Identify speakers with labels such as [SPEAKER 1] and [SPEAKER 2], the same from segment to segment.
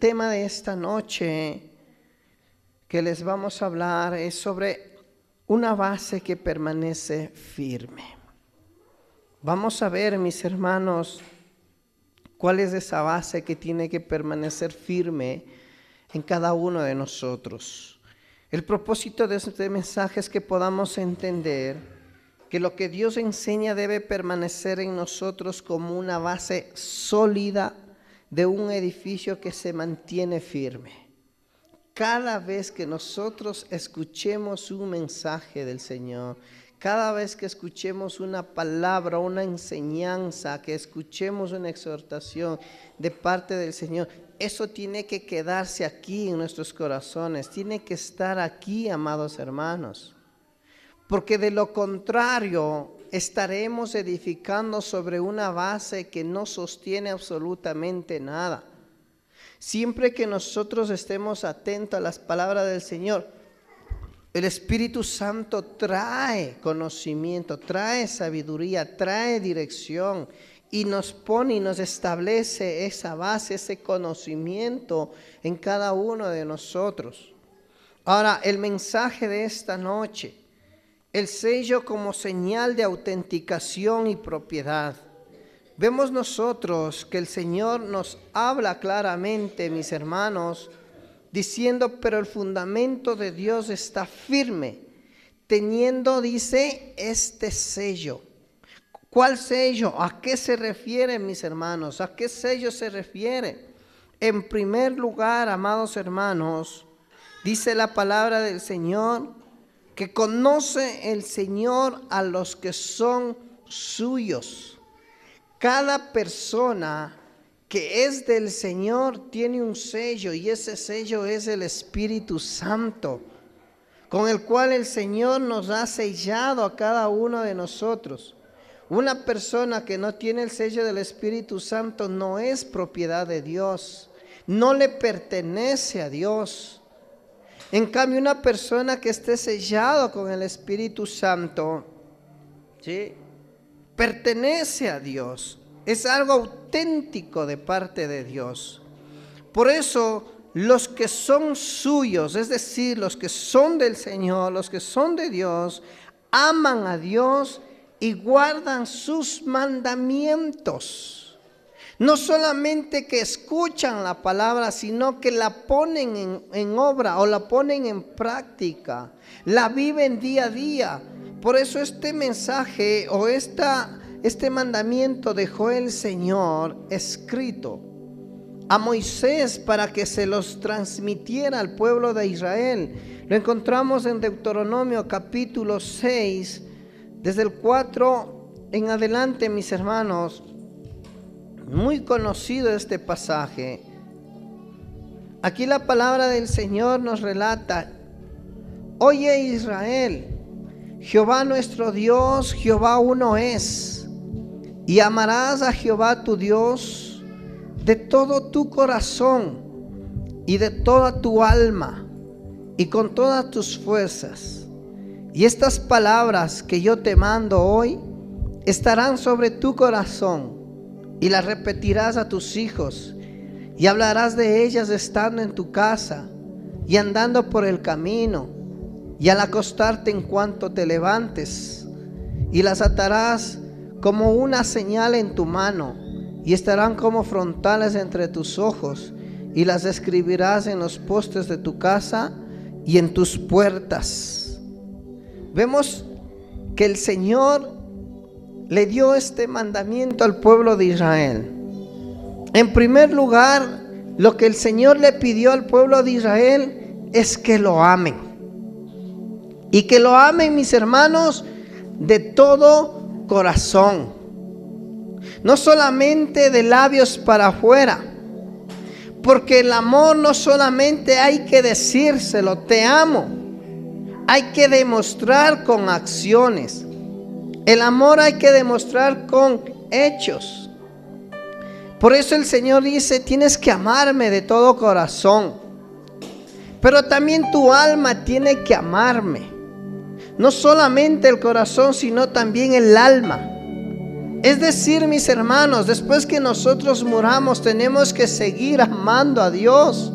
[SPEAKER 1] tema de esta noche que les vamos a hablar es sobre una base que permanece firme. Vamos a ver, mis hermanos, cuál es esa base que tiene que permanecer firme en cada uno de nosotros. El propósito de este mensaje es que podamos entender que lo que Dios enseña debe permanecer en nosotros como una base sólida de un edificio que se mantiene firme. Cada vez que nosotros escuchemos un mensaje del Señor, cada vez que escuchemos una palabra, una enseñanza, que escuchemos una exhortación de parte del Señor, eso tiene que quedarse aquí en nuestros corazones, tiene que estar aquí, amados hermanos. Porque de lo contrario, estaremos edificando sobre una base que no sostiene absolutamente nada. Siempre que nosotros estemos atentos a las palabras del Señor, el Espíritu Santo trae conocimiento, trae sabiduría, trae dirección y nos pone y nos establece esa base, ese conocimiento en cada uno de nosotros. Ahora, el mensaje de esta noche, el sello como señal de autenticación y propiedad. Vemos nosotros que el Señor nos habla claramente, mis hermanos, diciendo, pero el fundamento de Dios está firme, teniendo, dice, este sello. ¿Cuál sello? ¿A qué se refiere, mis hermanos? ¿A qué sello se refiere? En primer lugar, amados hermanos, dice la palabra del Señor, que conoce el Señor a los que son suyos. Cada persona que es del Señor tiene un sello, y ese sello es el Espíritu Santo, con el cual el Señor nos ha sellado a cada uno de nosotros. Una persona que no tiene el sello del Espíritu Santo no es propiedad de Dios, no le pertenece a Dios. En cambio, una persona que esté sellado con el Espíritu Santo, ¿sí?, pertenece a Dios, es algo auténtico de parte de Dios. Por eso, los que son suyos, es decir, los que son del Señor, los que son de Dios, aman a Dios y guardan sus mandamientos. No solamente que escuchan la palabra, sino que la ponen en obra o la ponen en práctica, la viven día a día. Por eso este mensaje o este mandamiento dejó el Señor escrito a Moisés para que se los transmitiera al pueblo de Israel. Lo encontramos en Deuteronomio capítulo 6, desde el 4 en adelante, mis hermanos. Muy conocido este pasaje. Aquí la palabra del Señor nos relata: oye Israel, Jehová nuestro Dios, Jehová uno es, y amarás a Jehová tu Dios de todo tu corazón y de toda tu alma y con todas tus fuerzas. Y estas palabras que yo te mando hoy estarán sobre tu corazón, y las repetirás a tus hijos, y hablarás de ellas estando en tu casa y andando por el camino, y al acostarte en cuanto te levantes, y las atarás como una señal en tu mano, y estarán como frontales entre tus ojos, y las escribirás en los postes de tu casa y en tus puertas. Vemos que el Señor le dio este mandamiento al pueblo de Israel. En primer lugar, lo que el Señor le pidió al pueblo de Israel es que lo amen. Y que lo amen, mis hermanos, de todo corazón. No solamente de labios para afuera. Porque el amor no solamente hay que decírselo, te amo. Hay que demostrar con acciones. El amor hay que demostrar con hechos. Por eso el Señor dice: tienes que amarme de todo corazón. Pero también tu alma tiene que amarme. No solamente el corazón, sino también el alma. Es decir, mis hermanos, después que nosotros muramos, tenemos que seguir amando a Dios.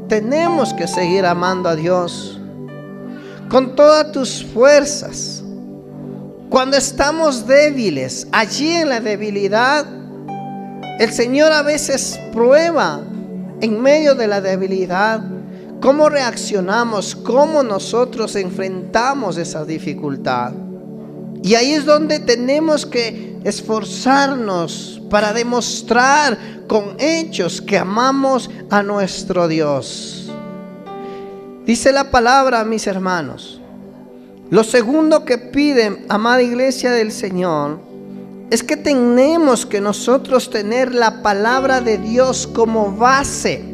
[SPEAKER 1] Tenemos que seguir amando a Dios con todas tus fuerzas. Cuando estamos débiles, allí en la debilidad, el Señor a veces prueba en medio de la debilidad cómo reaccionamos, cómo nosotros enfrentamos esa dificultad. Y ahí es donde tenemos que esforzarnos para demostrar con hechos que amamos a nuestro Dios. Dice la palabra, mis hermanos, lo segundo que pide, amada iglesia del Señor, es que tenemos que nosotros tener la palabra de Dios como base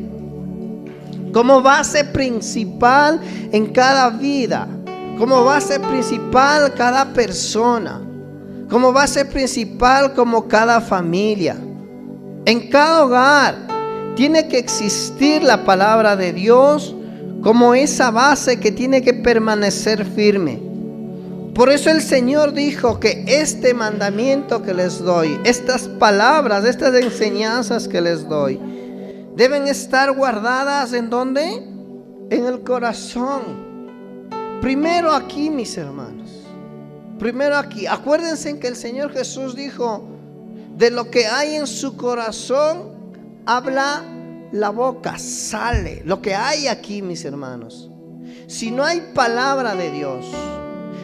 [SPEAKER 1] principal en cada vida, como base principal cada persona, como base principal como cada familia. En cada hogar tiene que existir la palabra de Dios como esa base que tiene que permanecer firme. Por eso el Señor dijo que este mandamiento que les doy, estas palabras, estas enseñanzas que les doy, deben estar guardadas ¿en dónde? En el corazón. Primero aquí, mis hermanos. Primero aquí. Acuérdense que el Señor Jesús dijo, de lo que hay en su corazón, habla la boca, sale. Lo que hay aquí, mis hermanos. Si no hay palabra de Dios,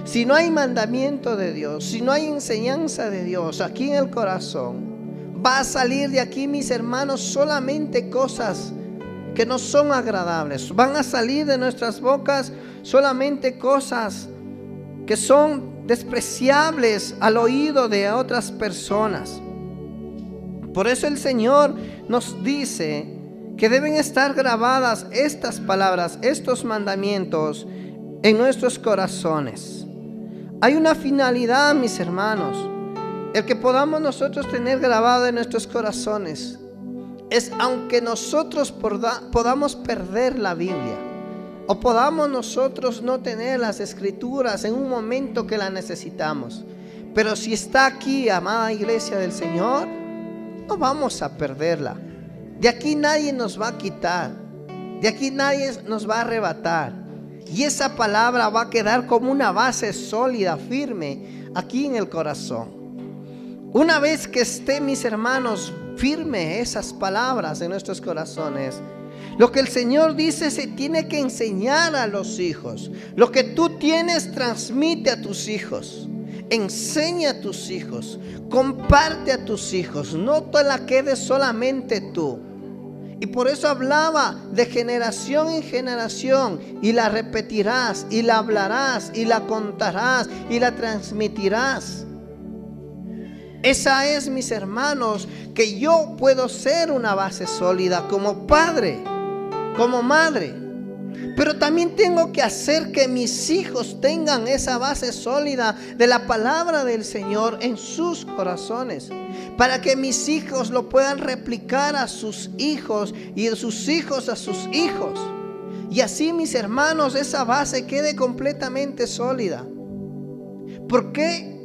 [SPEAKER 1] si no hay mandamiento de Dios, si no hay enseñanza de Dios aquí en el corazón, va a salir de aquí, mis hermanos, solamente cosas que no son agradables. Van a salir de nuestras bocas solamente cosas que son despreciables al oído de otras personas. Por eso el Señor nos dice que deben estar grabadas estas palabras, estos mandamientos en nuestros corazones. Hay una finalidad, mis hermanos, el que podamos nosotros tener grabado en nuestros corazones. Es aunque nosotros podamos perder la Biblia, o podamos nosotros no tener las escrituras en un momento que la necesitamos, pero si está aquí, amada iglesia del Señor, no vamos a perderla. De aquí nadie nos va a quitar, de aquí nadie nos va a arrebatar, y esa palabra va a quedar como una base sólida, firme, aquí en el corazón. Una vez que esté, mis hermanos, firme esas palabras en nuestros corazones, lo que el Señor dice se tiene que enseñar a los hijos. Lo que tú tienes, transmite a tus hijos. Enseña a tus hijos. Comparte a tus hijos. No te la quedes solamente tú. Y por eso hablaba de generación en generación. Y la repetirás, y la hablarás, y la contarás, y la transmitirás. Esa es, mis hermanos, que yo puedo ser una base sólida como padre, como madre. Pero también tengo que hacer que mis hijos tengan esa base sólida de la palabra del Señor en sus corazones, para que mis hijos lo puedan replicar a sus hijos y de sus hijos a sus hijos. Y así, mis hermanos, esa base quede completamente sólida. ¿Por qué?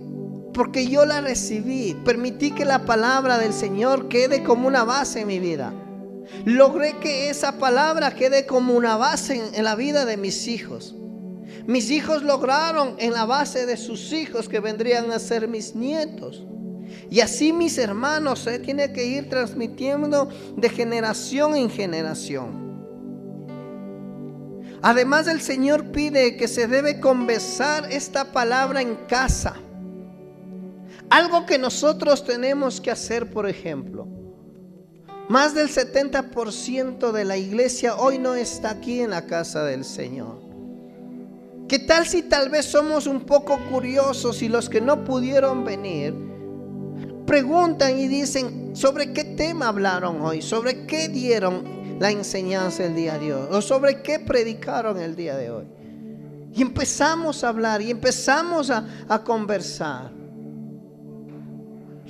[SPEAKER 1] Porque yo la recibí, permití que la palabra del Señor quede como una base en mi vida. Logré que esa palabra quede como una base en la vida de mis hijos. Mis hijos lograron en la base de sus hijos, que vendrían a ser mis nietos. Y así, mis hermanos, se tiene que ir transmitiendo de generación en generación. Además, el Señor pide que se debe conversar esta palabra en casa. Algo que nosotros tenemos que hacer, por ejemplo, más del 70% de la iglesia hoy no está aquí en la casa del Señor. ¿Qué tal si tal vez somos un poco curiosos y los que no pudieron venir preguntan y dicen sobre qué tema hablaron hoy, sobre qué dieron la enseñanza el día de hoy, o sobre qué predicaron el día de hoy? Y empezamos a hablar y empezamos a conversar.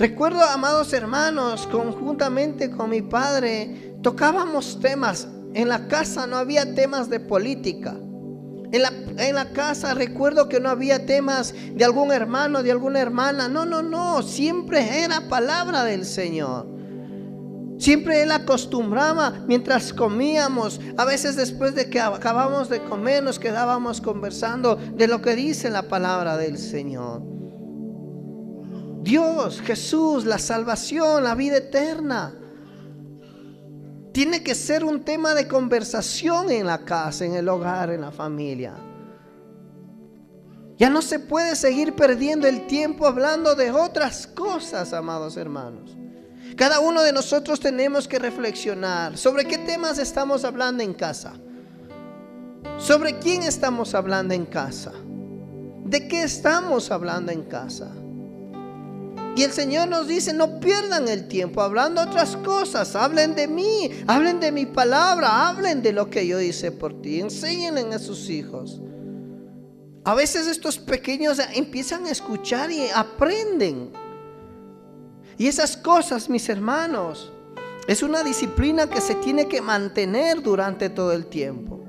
[SPEAKER 1] Recuerdo, amados hermanos, conjuntamente con mi padre, tocábamos temas. En la casa no había temas de política. En la casa recuerdo que no había temas de algún hermano, de alguna hermana. No, siempre era palabra del Señor. Siempre Él acostumbraba mientras comíamos. A veces después de que acabamos de comer nos quedábamos conversando de lo que dice la palabra del Señor. Dios, Jesús, la salvación, la vida eterna. Tiene que ser un tema de conversación en la casa, en el hogar, en la familia. Ya no se puede seguir perdiendo el tiempo hablando de otras cosas, amados hermanos. Cada uno de nosotros tenemos que reflexionar sobre qué temas estamos hablando en casa. Sobre quién estamos hablando en casa. ¿De qué estamos hablando en casa? Y el Señor nos dice: no pierdan el tiempo hablando otras cosas. Hablen de mí, hablen de mi palabra, hablen de lo que yo hice por ti. Enséñenle a sus hijos. A veces estos pequeños empiezan a escuchar y aprenden. Y esas cosas, mis hermanos, es una disciplina que se tiene que mantener durante todo el tiempo.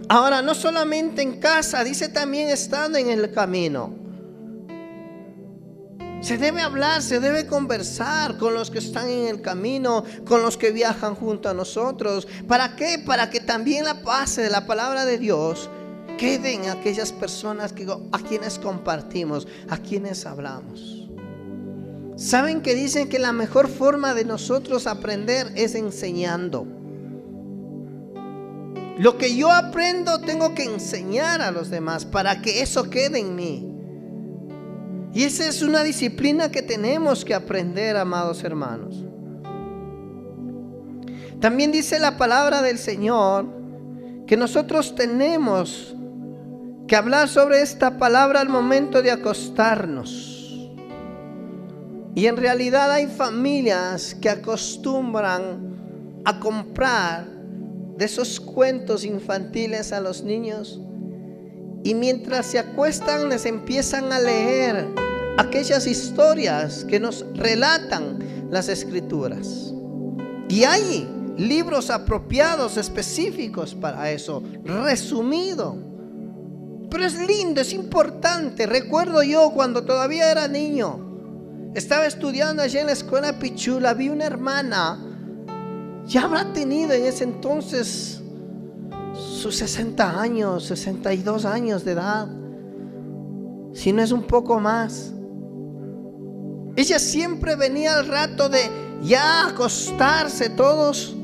[SPEAKER 1] Ahora, no solamente en casa, dice también estando en el camino. Se debe hablar, se debe conversar con los que están en el camino, con los que viajan junto a nosotros. ¿Para qué? Para que también la base de la palabra de Dios quede en aquellas personas a quienes compartimos, a quienes hablamos. ¿Saben que dicen que la mejor forma de nosotros aprender es enseñando? Lo que yo aprendo tengo que enseñar a los demás para que eso quede en mí. Y esa es una disciplina que tenemos que aprender, amados hermanos. También dice la palabra del Señor que nosotros tenemos que hablar sobre esta palabra al momento de acostarnos. Y en realidad hay familias que acostumbran a comprar de esos cuentos infantiles a los niños. Y mientras se acuestan les empiezan a leer aquellas historias que nos relatan las escrituras. Y hay libros apropiados, específicos para eso, resumido. Pero es lindo, es importante. Recuerdo yo cuando todavía era niño, estaba estudiando allá en la escuela Pichula, vi una hermana, ya habrá tenido en ese entonces sus 60 años, 62 años de edad, si no es un poco más. Ella siempre venía al rato de ya acostarse todos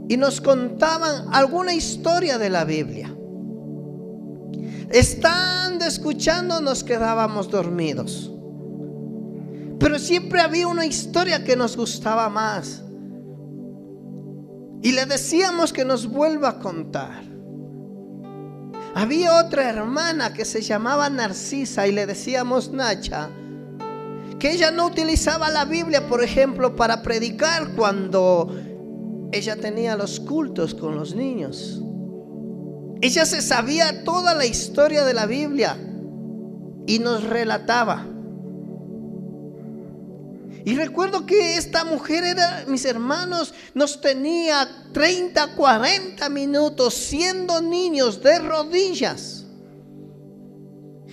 [SPEAKER 1] y nos contaban alguna historia de la Biblia. Estando escuchando nos quedábamos dormidos, pero siempre había una historia que nos gustaba más y le decíamos que nos vuelva a contar. Había otra hermana que se llamaba Narcisa y le decíamos Nacha, que ella no utilizaba la Biblia, por ejemplo, para predicar cuando ella tenía los cultos con los niños. Ella se sabía toda la historia de la Biblia y nos relataba. Y recuerdo que esta mujer era, mis hermanos, nos tenía 30, 40 minutos siendo niños de rodillas.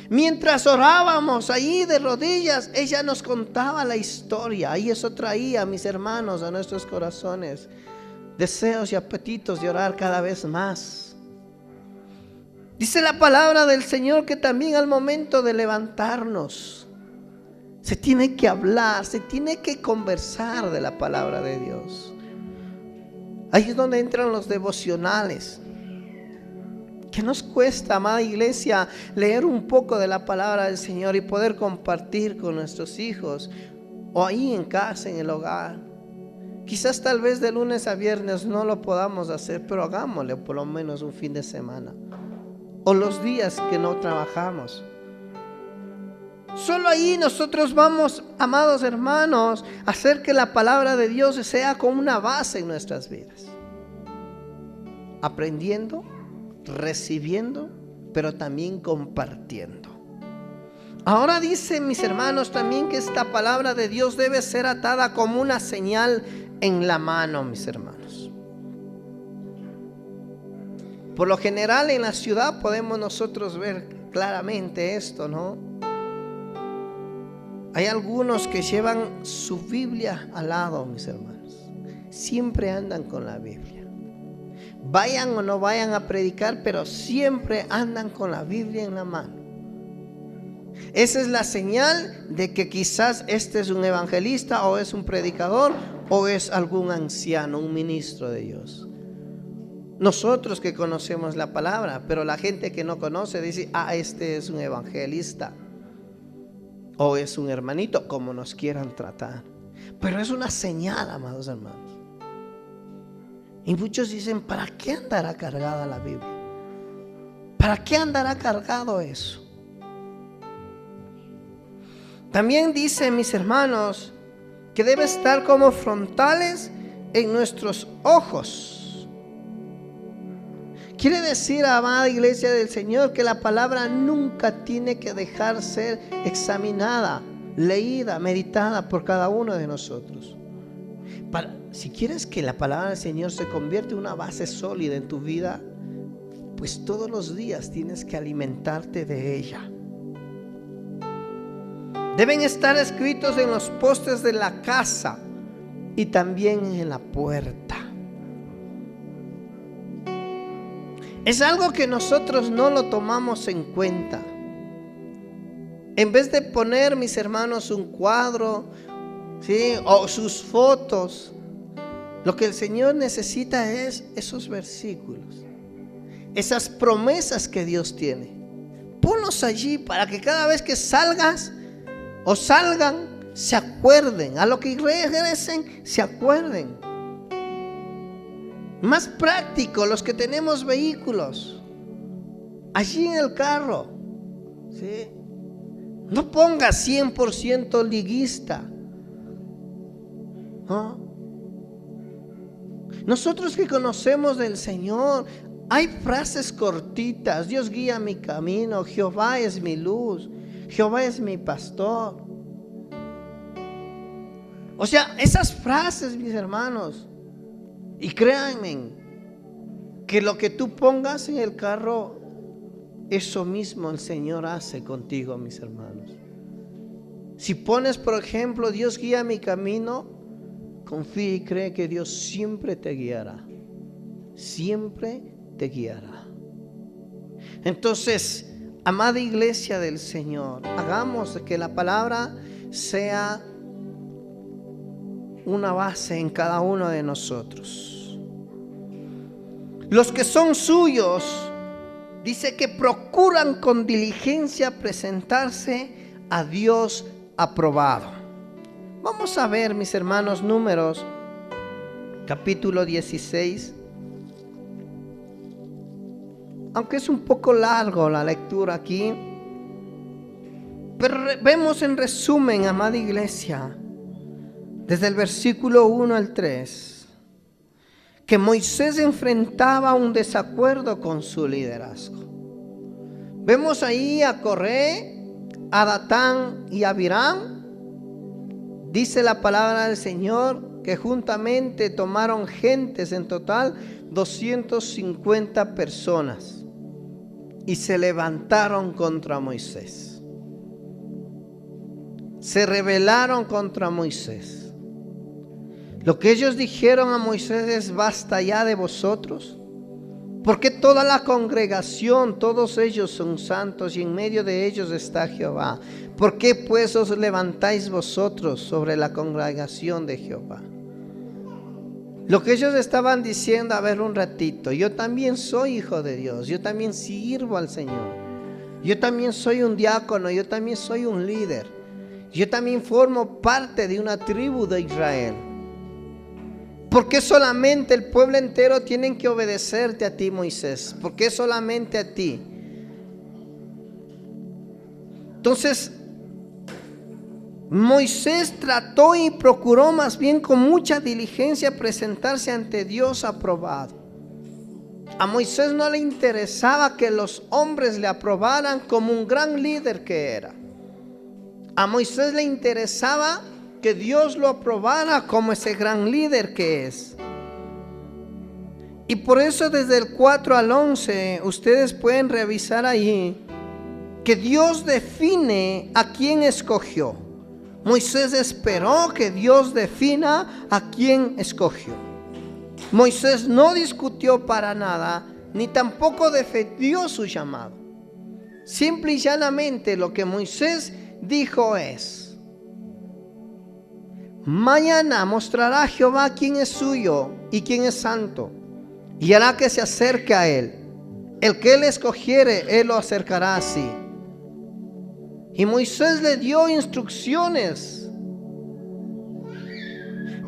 [SPEAKER 1] Mientras orábamos ahí de rodillas, ella nos contaba la historia y eso traía, mis hermanos, a nuestros corazones deseos y apetitos de orar cada vez más. Dice la palabra del Señor que también al momento de levantarnos se tiene que hablar, se tiene que conversar de la palabra de Dios. Ahí es donde entran los devocionales. ¿Qué nos cuesta, amada iglesia, leer un poco de la palabra del Señor y poder compartir con nuestros hijos o ahí en casa, en el hogar? Quizás tal vez de lunes a viernes no lo podamos hacer, pero hagámosle por lo menos un fin de semana o los días que no trabajamos. Solo ahí nosotros vamos, amados hermanos, a hacer que la palabra de Dios sea como una base en nuestras vidas. Aprendiendo, recibiendo, pero también compartiendo. Ahora dice, mis hermanos, también que esta palabra de Dios debe ser atada como una señal en la mano, mis hermanos. Por lo general en la ciudad podemos nosotros ver claramente esto, ¿no? Hay algunos que llevan su Biblia al lado, mis hermanos. Siempre andan con la Biblia. Vayan o no vayan a predicar, pero siempre andan con la Biblia en la mano. Esa es la señal de que quizás este es un evangelista o es un predicador o es algún anciano, un ministro de Dios. Nosotros que conocemos la palabra, pero la gente que no conoce dice, este es un evangelista o es un hermanito, como nos quieran tratar. Pero es una señal, amados hermanos. Y muchos dicen, ¿para qué andará cargada la Biblia? ¿Para qué andará cargado eso? También dice, mis hermanos, que debe estar como frontales en nuestros ojos. Quiere decir, amada iglesia del Señor, que la palabra nunca tiene que dejar ser examinada, leída, meditada por cada uno de nosotros. Si quieres que la palabra del Señor se convierta en una base sólida en tu vida, pues todos los días tienes que alimentarte de ella. Deben estar escritos en los postes de la casa y también en la puerta. Es algo que nosotros no lo tomamos en cuenta. En vez de poner, mis hermanos, un cuadro, ¿sí?, o sus fotos, lo que el Señor necesita es esos versículos, esas promesas que Dios tiene. Ponlos allí para que cada vez que salgas o salgan, se acuerden. A lo que regresen, se acuerden. Más práctico, los que tenemos vehículos, allí en el carro, ¿sí? No pongas 100% liguista, ¿no? Nosotros que conocemos del Señor, hay frases cortitas: Dios guía mi camino, Jehová es mi luz, Jehová es mi pastor. O sea, esas frases, mis hermanos, y créanme que lo que tú pongas en el carro, eso mismo el Señor hace contigo, mis hermanos. Si pones, por ejemplo, Dios guía mi camino, confía y cree que Dios siempre te guiará. Siempre te guiará. Entonces, amada iglesia del Señor, hagamos que la palabra sea una base en cada uno de nosotros. Los que son suyos, dice que procuran con diligencia presentarse a Dios aprobado. Vamos a ver, mis hermanos, Números capítulo 16. Aunque es un poco largo la lectura aquí, pero vemos en resumen, amada iglesia, desde el versículo 1 al 3, que Moisés enfrentaba un desacuerdo con su liderazgo. Vemos ahí a Coré, a Datán y a Abiram. Dice la palabra del Señor que juntamente tomaron gentes, en total 250 personas, y se levantaron contra Moisés. Se rebelaron contra Moisés. Lo que ellos dijeron a Moisés es: basta ya de vosotros, porque toda la congregación, todos ellos son santos y en medio de ellos está Jehová. ¿Por qué pues os levantáis vosotros sobre la congregación de Jehová? Lo que ellos estaban diciendo: a ver, un ratito, yo también soy hijo de Dios, yo también sirvo al Señor, yo también soy un diácono, yo también soy un líder, yo también formo parte de una tribu de Israel. ¿Por qué solamente el pueblo entero tiene que obedecerte a ti, Moisés? ¿Por qué solamente a ti? Entonces, Moisés trató y procuró más bien con mucha diligencia presentarse ante Dios aprobado. A Moisés no le interesaba que los hombres le aprobaran como un gran líder que era. A Moisés le interesaba que Dios lo aprobara como ese gran líder que es. Y por eso desde el 4 al 11 ustedes pueden revisar allí que Dios define a quién escogió. Moisés esperó que Dios defina a quién escogió. Moisés no discutió para nada, ni tampoco defendió su llamado. Simple y llanamente lo que Moisés dijo es: mañana mostrará Jehová quién es suyo y quién es santo, y hará que se acerque a él. El que él escogiere, él lo acercará así. Y Moisés le dio instrucciones.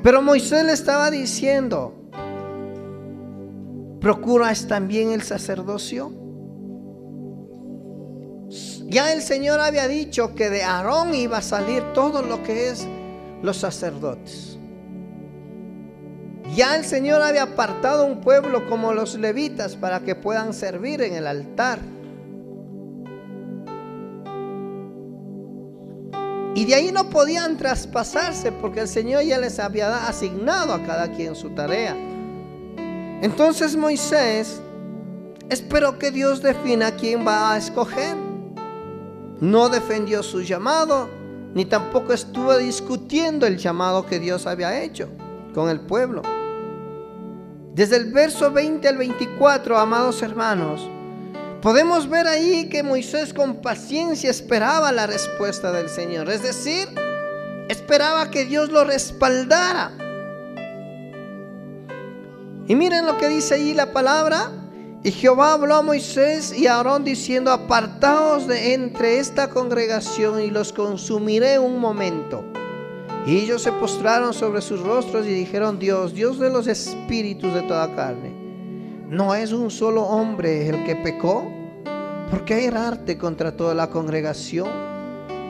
[SPEAKER 1] Pero Moisés le estaba diciendo: ¿procuras también el sacerdocio? Ya el Señor había dicho que de Aarón iba a salir todo lo que es los sacerdotes. Ya el Señor había apartado un pueblo como los levitas para que puedan servir en el altar. Y de ahí no podían traspasarse porque el Señor ya les había asignado a cada quien su tarea. Entonces Moisés esperó que Dios defina quién va a escoger. No defendió su llamado, ni tampoco estuvo discutiendo el llamado que Dios había hecho con el pueblo. Desde el verso 20 al 24, amados hermanos, podemos ver ahí que Moisés con paciencia esperaba la respuesta del Señor. Es decir, esperaba que Dios lo respaldara. Y miren lo que dice ahí la palabra. Y Jehová habló a Moisés y a Aarón diciendo: apartaos de entre esta congregación y los consumiré un momento. Y ellos se postraron sobre sus rostros y dijeron: Dios de los espíritus de toda carne, ¿no es un solo hombre el que pecó? ¿Por qué airarte contra toda la congregación?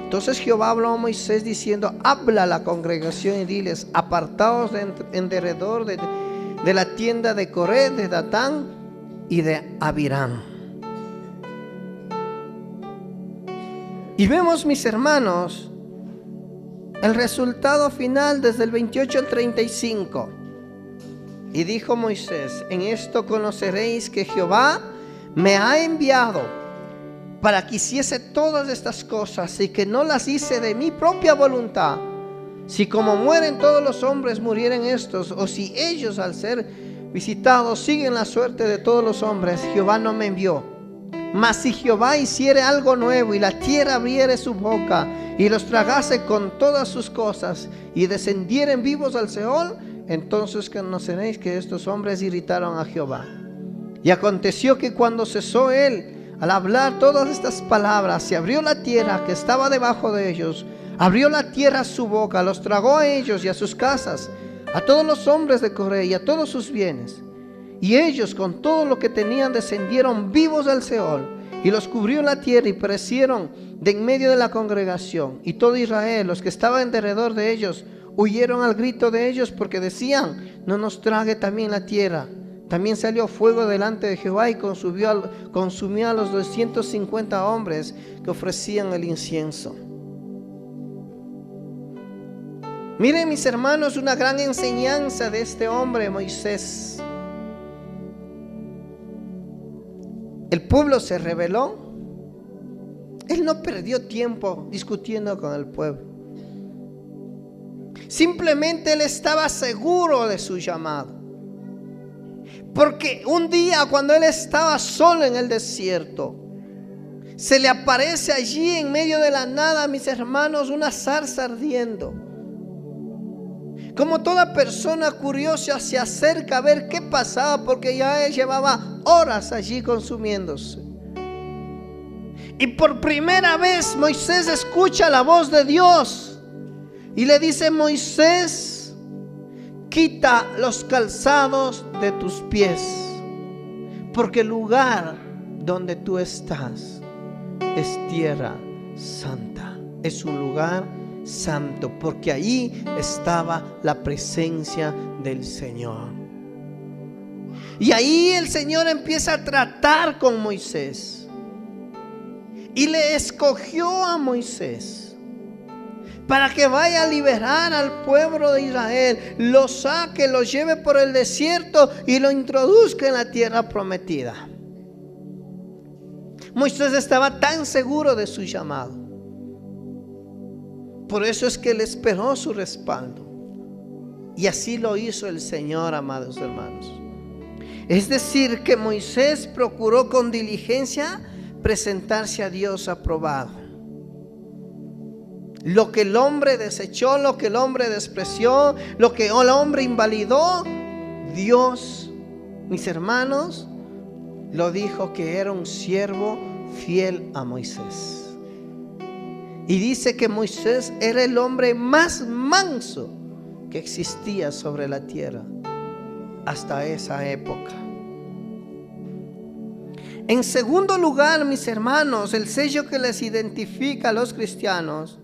[SPEAKER 1] Entonces Jehová habló a Moisés diciendo: habla a la congregación y diles: apartaos en derredor de la tienda de Coré, de Datán y de Abiram. Y vemos, mis hermanos, el resultado final desde el 28 al 35. Y dijo Moisés: en esto conoceréis que Jehová me ha enviado para que hiciese todas estas cosas, y que no las hice de mi propia voluntad. Si como mueren todos los hombres murieren estos, o si ellos al ser visitados siguen la suerte de todos los hombres, Jehová no me envió. Mas si Jehová hiciere algo nuevo, y la tierra abriere su boca y los tragase con todas sus cosas, y descendieren vivos al Seol, entonces conoceréis que estos hombres irritaron a Jehová. Y aconteció que cuando cesó él al hablar todas estas palabras, se abrió la tierra que estaba debajo de ellos, abrió la tierra su boca, los tragó a ellos y a sus casas, a todos los hombres de Coré y a todos sus bienes. Y ellos con todo lo que tenían descendieron vivos al Seol, y los cubrió la tierra y perecieron de en medio de la congregación. Y todo Israel, los que estaban en derredor de ellos, huyeron al grito de ellos, porque decían: no nos trague también la tierra. También salió fuego delante de Jehová y consumió a los 250 hombres que ofrecían el incienso. Miren, mis hermanos, una gran enseñanza de este hombre Moisés. El pueblo se rebeló. Él no perdió tiempo discutiendo con el pueblo. Simplemente él estaba seguro de su llamado. Porque un día, cuando él estaba solo en el desierto, se le aparece allí en medio de la nada, mis hermanos, una zarza ardiendo. Como toda persona curiosa se acerca a ver qué pasaba, porque ya él llevaba horas allí consumiéndose. Y por primera vez Moisés escucha la voz de Dios y le dice: Moisés, quita los calzados de tus pies, porque el lugar donde tú estás es tierra santa, es un lugar santo, porque ahí estaba la presencia del Señor. Y ahí el Señor empieza a tratar con Moisés y le escogió a Moisés para que vaya a liberar al pueblo de Israel, lo saque, lo lleve por el desierto y lo introduzca en la tierra prometida. Moisés estaba tan seguro de su llamado. Por eso es que él esperó su respaldo. Y así lo hizo el Señor, amados hermanos. Es decir, que Moisés procuró con diligencia presentarse a Dios aprobado. Lo que el hombre desechó, lo que el hombre despreció, lo que el hombre invalidó, Dios, mis hermanos, lo dijo que era un siervo fiel a Moisés. Y dice que Moisés era el hombre más manso que existía sobre la tierra hasta esa época. En segundo lugar, mis hermanos, el sello que les identifica a los cristianos,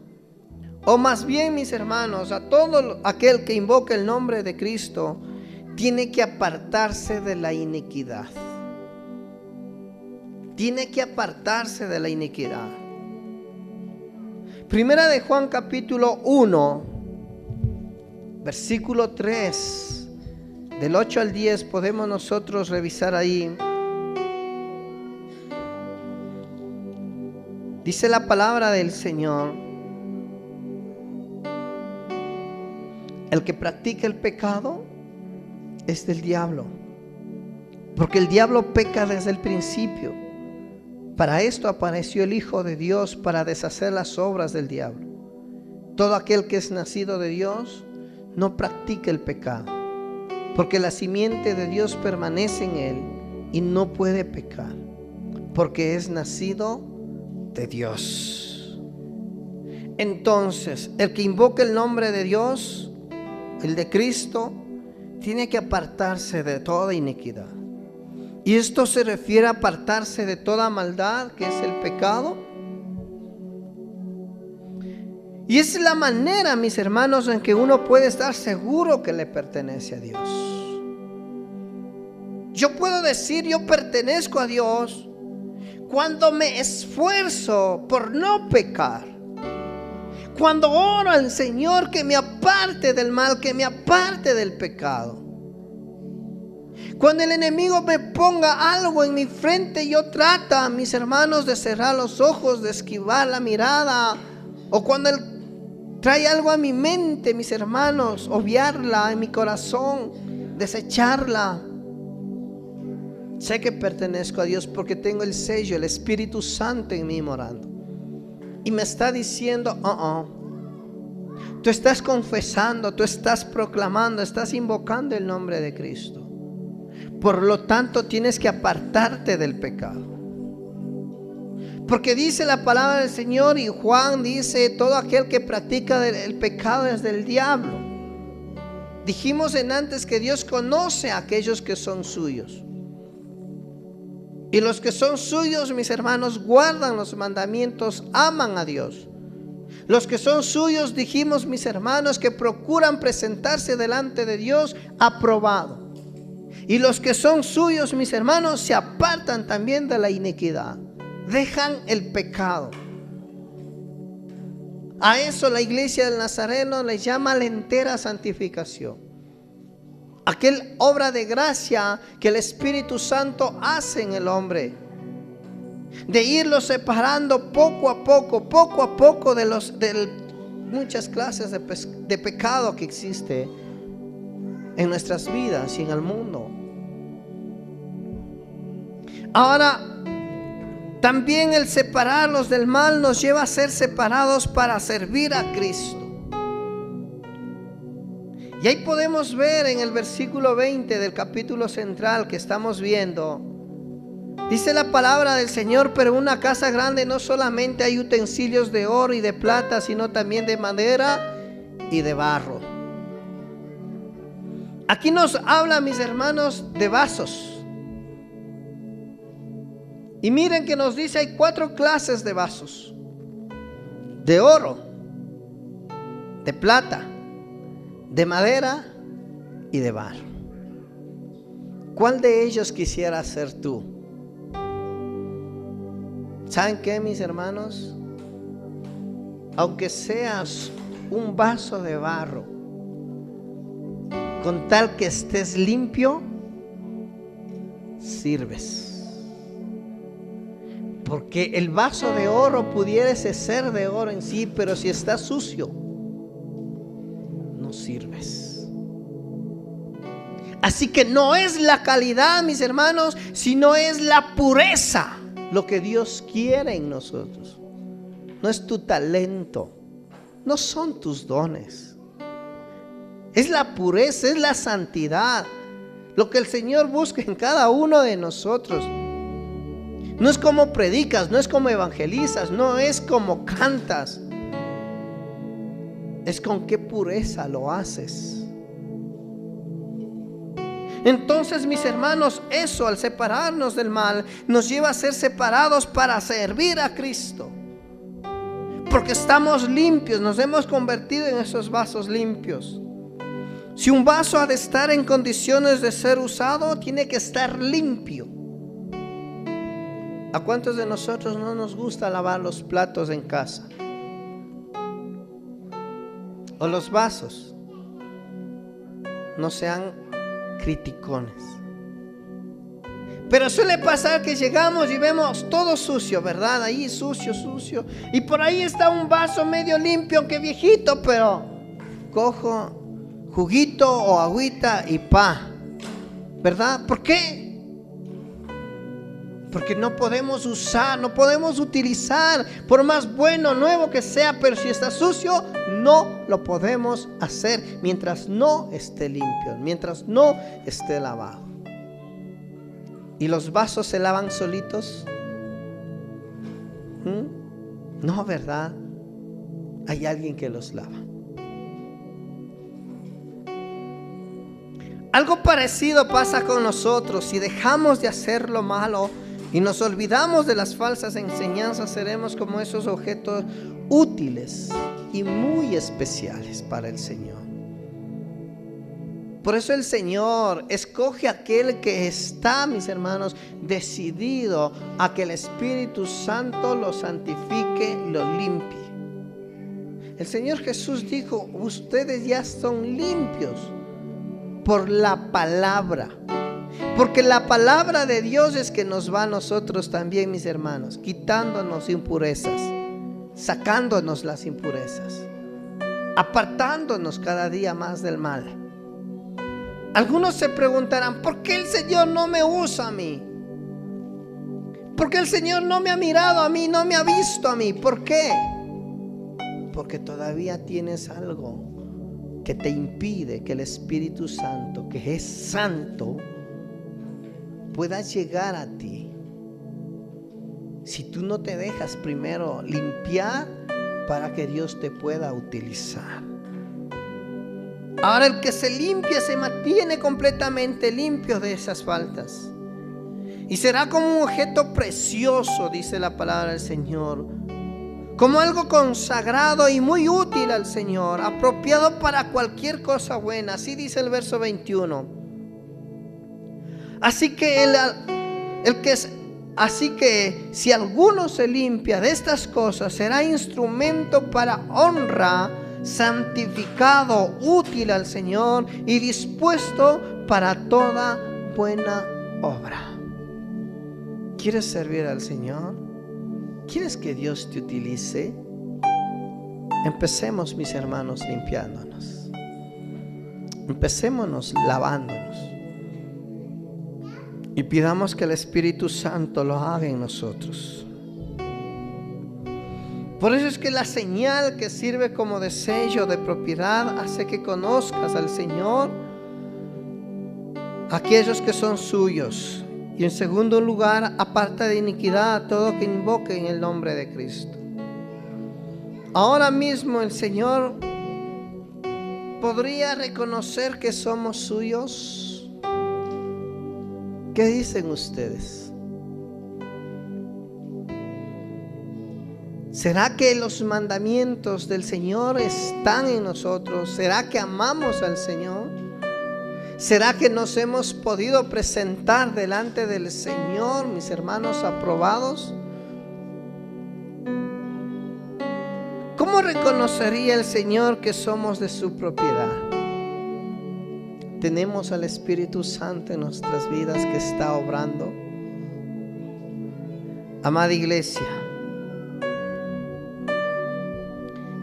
[SPEAKER 1] o más bien, mis hermanos, a todo aquel que invoca el nombre de Cristo, tiene que apartarse de la iniquidad. Tiene que apartarse de la iniquidad. Primera de Juan capítulo 1, versículo 3, del 8 al 10, podemos nosotros revisar ahí. Dice la palabra del Señor: el que practica el pecado es del diablo, porque el diablo peca desde el principio. Para esto apareció el Hijo de Dios, para deshacer las obras del diablo. Todo aquel que es nacido de Dios no practica el pecado, porque la simiente de Dios permanece en él y no puede pecar, porque es nacido de Dios. Entonces, el que invoca el nombre de Dios, el de Cristo, tiene que apartarse de toda iniquidad. Y esto se refiere a apartarse de toda maldad, que es el pecado. Y es la manera, mis hermanos, en que uno puede estar seguro que le pertenece a Dios. Yo puedo decir: yo pertenezco a Dios cuando me esfuerzo por no pecar, cuando oro al Señor que me aparte del mal, que me aparte del pecado. Cuando el enemigo me ponga algo en mi frente, yo trato, mis hermanos, de cerrar los ojos, de esquivar la mirada. O cuando él trae algo a mi mente, mis hermanos, obviarla en mi corazón, desecharla. Sé que pertenezco a Dios porque tengo el sello, el Espíritu Santo en mí morando. Y me está diciendo: tú estás confesando, tú estás proclamando, estás invocando el nombre de Cristo. Por lo tanto, tienes que apartarte del pecado. Porque dice la palabra del Señor, y Juan dice: todo aquel que practica el pecado es del diablo. Dijimos en antes que Dios conoce a aquellos que son suyos. Y los que son suyos, mis hermanos, guardan los mandamientos, aman a Dios. Los que son suyos, dijimos, mis hermanos, que procuran presentarse delante de Dios aprobado. Y los que son suyos, mis hermanos, se apartan también de la iniquidad. Dejan el pecado. A eso la iglesia del Nazareno le llama la entera santificación. Aquel obra de gracia que el Espíritu Santo hace en el hombre, de irlo separando poco a poco de muchas clases de pecado que existe en nuestras vidas y en el mundo. Ahora, también el separarlos del mal nos lleva a ser separados para servir a Cristo. Y ahí podemos ver en el versículo 20 del capítulo central que estamos viendo. Dice la palabra del Señor: pero en una casa grande no solamente hay utensilios de oro y de plata, sino también de madera y de barro. Aquí nos habla, mis hermanos, de vasos. Y miren que nos dice: hay 4 clases de vasos: de oro, de plata, de madera y de barro. ¿Cuál de ellos quisieras ser tú? ¿Saben qué, mis hermanos? Aunque seas un vaso de barro, con tal que estés limpio, sirves. Porque el vaso de oro pudiese ser de oro en sí, pero si está sucio, no sirves. Así que no es la calidad, mis hermanos, sino es la pureza lo que Dios quiere en nosotros. No es tu talento, no son tus dones. Es la pureza, es la santidad, lo que el Señor busca en cada uno de nosotros. No es como predicas, no es como evangelizas, no es como cantas. Es con qué pureza lo haces. Entonces, mis hermanos, eso al separarnos del mal nos lleva a ser separados para servir a Cristo. Porque estamos limpios, nos hemos convertido en esos vasos limpios. Si un vaso ha de estar en condiciones de ser usado, tiene que estar limpio. ¿A cuántos de nosotros no nos gusta lavar los platos en casa? O los vasos. No sean criticones. Pero suele pasar que llegamos y vemos todo sucio, ¿verdad? Ahí sucio, sucio. Y por ahí está un vaso medio limpio, aunque viejito, pero cojo juguito o agüita y ¿verdad? ¿Por qué? Porque no podemos usar, no podemos utilizar, por más bueno, nuevo que sea, pero si está sucio, no lo podemos hacer mientras no esté limpio, mientras no esté lavado. ¿Y los vasos se lavan solitos? No, ¿verdad? Hay alguien que los lava. Algo parecido pasa con nosotros. Si dejamos de hacer lo malo y nos olvidamos de las falsas enseñanzas, seremos como esos objetos útiles y muy especiales para el Señor. Por eso el Señor escoge a aquel que está, mis hermanos, decidido a que el Espíritu Santo lo santifique, lo limpie. El Señor Jesús dijo: ustedes ya son limpios por la palabra. Porque la palabra de Dios es que nos va a nosotros también, mis hermanos, quitándonos impurezas, sacándonos las impurezas, apartándonos cada día más del mal. Algunos se preguntarán: ¿por qué el Señor no me usa a mí? ¿Por qué el Señor no me ha mirado a mí, no me ha visto a mí? ¿Por qué? Porque todavía tienes algo que te impide que el Espíritu Santo, que es santo, pueda llegar a ti. Si tú no te dejas primero limpiar para que Dios te pueda utilizar. Ahora el que se limpia se mantiene completamente limpio de esas faltas. Y será como un objeto precioso, dice la palabra del Señor. Como algo consagrado y muy útil al Señor, apropiado para cualquier cosa buena. Así dice el verso 21. Así que si alguno se limpia de estas cosas, será instrumento para honra, santificado, útil al Señor y dispuesto para toda buena obra. ¿Quieres servir al Señor? ¿Quieres que Dios te utilice? Empecemos, mis hermanos, limpiándonos. Empecémonos lavándonos. Y pidamos que el Espíritu Santo lo haga en nosotros. Por eso es que la señal que sirve como de sello de propiedad hace que conozcas al Señor, aquellos que son suyos. Y en segundo lugar, aparta de iniquidad a todo que invoque en el nombre de Cristo. Ahora mismo el Señor podría reconocer que somos suyos. ¿Qué dicen ustedes? ¿Será que los mandamientos del Señor están en nosotros? ¿Será que amamos al Señor? ¿Será que nos hemos podido presentar delante del Señor, mis hermanos aprobados? ¿Cómo ¿Cómo reconocería el Señor que somos de su propiedad? Tenemos al Espíritu Santo en nuestras vidas que está obrando. Amada iglesia,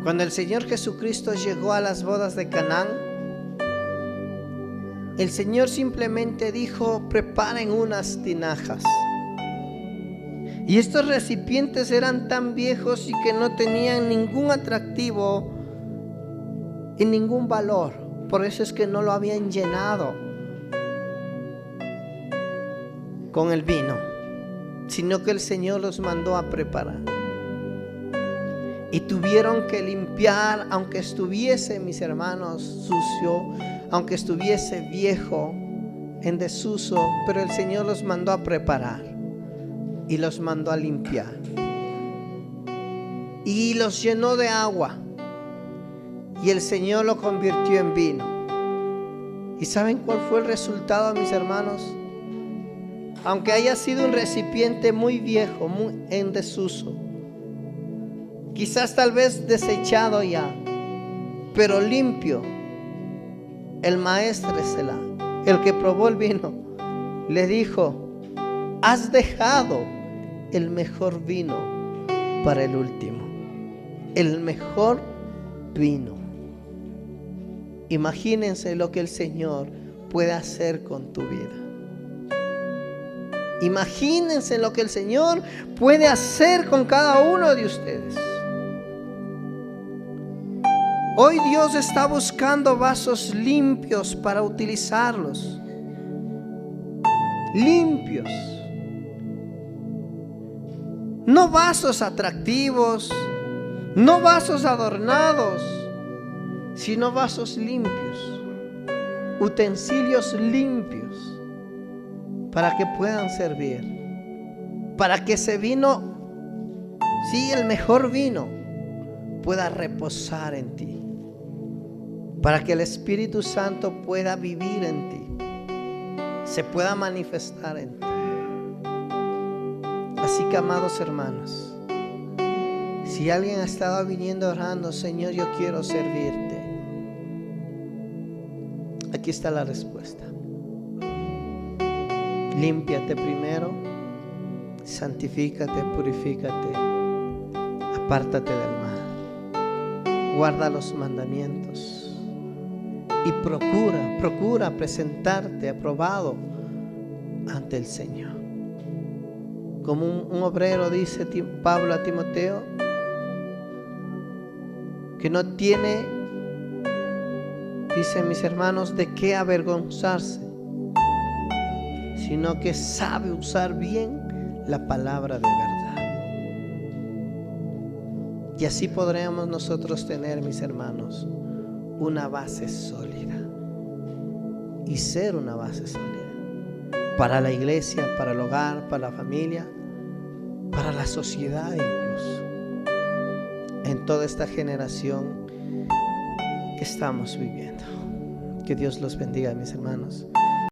[SPEAKER 1] cuando el Señor Jesucristo llegó a las bodas de Canaán, el Señor simplemente dijo: preparen unas tinajas. Y estos recipientes eran tan viejos y que no tenían ningún atractivo y ningún valor. Por eso es que no lo habían llenado con el vino, sino que el Señor los mandó a preparar. Y tuvieron que limpiar, aunque estuviese, mis hermanos, sucio, aunque estuviese viejo, en desuso, pero el Señor los mandó a preparar y los mandó a limpiar. Y los llenó de agua. Y el Señor lo convirtió en vino. ¿Y saben cuál fue el resultado, mis hermanos? Aunque haya sido un recipiente muy viejo, muy en desuso, quizás tal vez desechado ya, pero limpio, el maestro el que probó el vino, le dijo: has dejado el mejor vino para el último. El mejor vino. Imagínense lo que el Señor puede hacer con tu vida. Imagínense lo que el Señor puede hacer con cada uno de ustedes. Hoy Dios está buscando vasos limpios para utilizarlos. Limpios. No vasos atractivos, no vasos adornados, sino vasos limpios, utensilios limpios, para que puedan servir, para que ese vino, sí, el mejor vino, pueda reposar en ti, para que el Espíritu Santo pueda vivir en ti, se pueda manifestar en ti. Así que, amados hermanos, si alguien ha estado viniendo orando: Señor, yo quiero servirte, aquí está la respuesta. Límpiate primero, santifícate, purifícate, apártate del mal, guarda los mandamientos y procura presentarte aprobado ante el Señor. Como un obrero, dice Pablo a Timoteo, que no tiene, dice, mis hermanos, de qué avergonzarse, sino que sabe usar bien la palabra de verdad. Y así podremos nosotros tener, mis hermanos, una base sólida y ser una base sólida para la iglesia, para el hogar, para la familia, para la sociedad incluso, en toda esta generación que estamos viviendo. Que Dios los bendiga, mis hermanos.